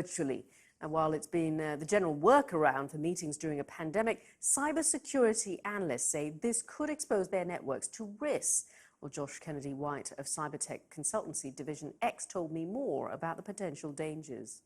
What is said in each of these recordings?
virtually. And while it's been the general workaround for meetings during a pandemic, cybersecurity analysts say this could expose their networks to risks. Well, Josh Kennedy-White of cybertech consultancy division X told me more about the potential dangers.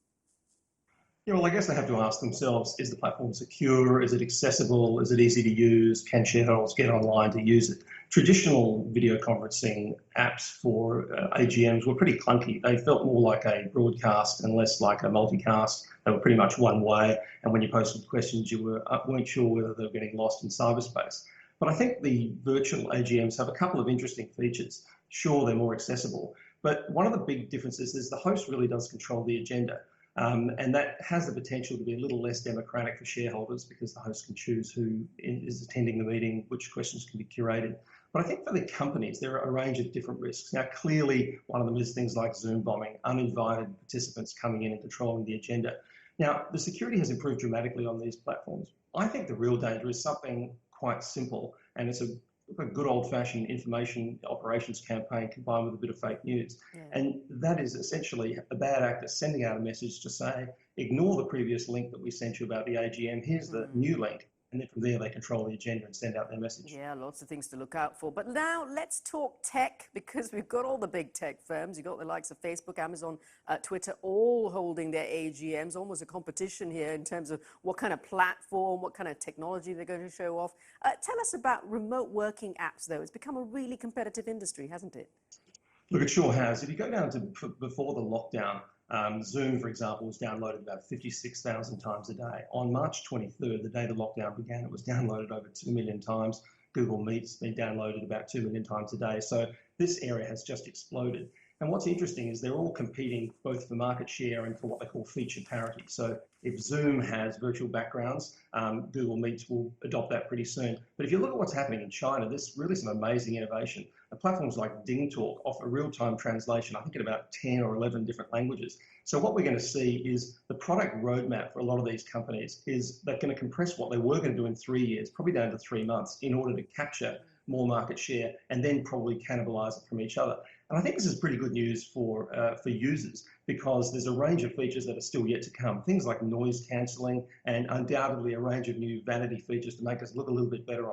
Yeah, well, I guess they have to ask themselves, is the platform secure? Is it accessible? Is it easy to use? Can shareholders get online to use it? Traditional video conferencing apps for AGMs were pretty clunky. They felt more like a broadcast and less like a multicast. They were pretty much one way, and when you posted questions, you weren't sure whether they were getting lost in cyberspace. But I think the virtual AGMs have a couple of interesting features. Sure, they're more accessible, but one of the big differences is the host really does control the agenda. And that has the potential to be a little less democratic for shareholders because the host can choose who is attending the meeting, which questions can be curated. But I think for the companies, there are a range of different risks. Now, clearly, one of them is things like Zoom bombing, uninvited participants coming in and controlling the agenda. Now, the security has improved dramatically on these platforms. I think the real danger is something quite simple, and it's a good old-fashioned information operations campaign combined with a bit of fake news. Yeah. And that is essentially a bad actor sending out a message to say, ignore the previous link that we sent you about the AGM, here's the new link. And then from there, they control the agenda and send out their message. Yeah, lots of things to look out for. But now let's talk tech, because we've got all the big tech firms. You've got the likes of Facebook, Amazon, Twitter, all holding their AGMs, almost a competition here in terms of what kind of platform, what kind of technology they're going to show off. Tell us about remote working apps, though. It's become a really competitive industry, hasn't it? Look, it sure has. If you go down to before the lockdown, Zoom, for example, was downloaded about 56,000 times a day. On March 23rd, the day the lockdown began, it was downloaded over 2 million times. Google Meet's been downloaded about 2 million times a day. So this area has just exploded. And what's interesting is they're all competing both for market share and for what they call feature parity. So if Zoom has virtual backgrounds, Google Meets will adopt that pretty soon. But if you look at what's happening in China, there's really some amazing innovation. Platforms like DingTalk offer real-time translation, I think in about 10 or 11 different languages. So what we're going to see is the product roadmap for a lot of these companies is they're going to compress what they were going to do in 3 years, probably down to 3 months, in order to capture more market share and then probably cannibalize it from each other. And I think this is pretty good news for users, because there's a range of features that are still yet to come. Things like noise cancelling and undoubtedly a range of new vanity features to make us look a little bit better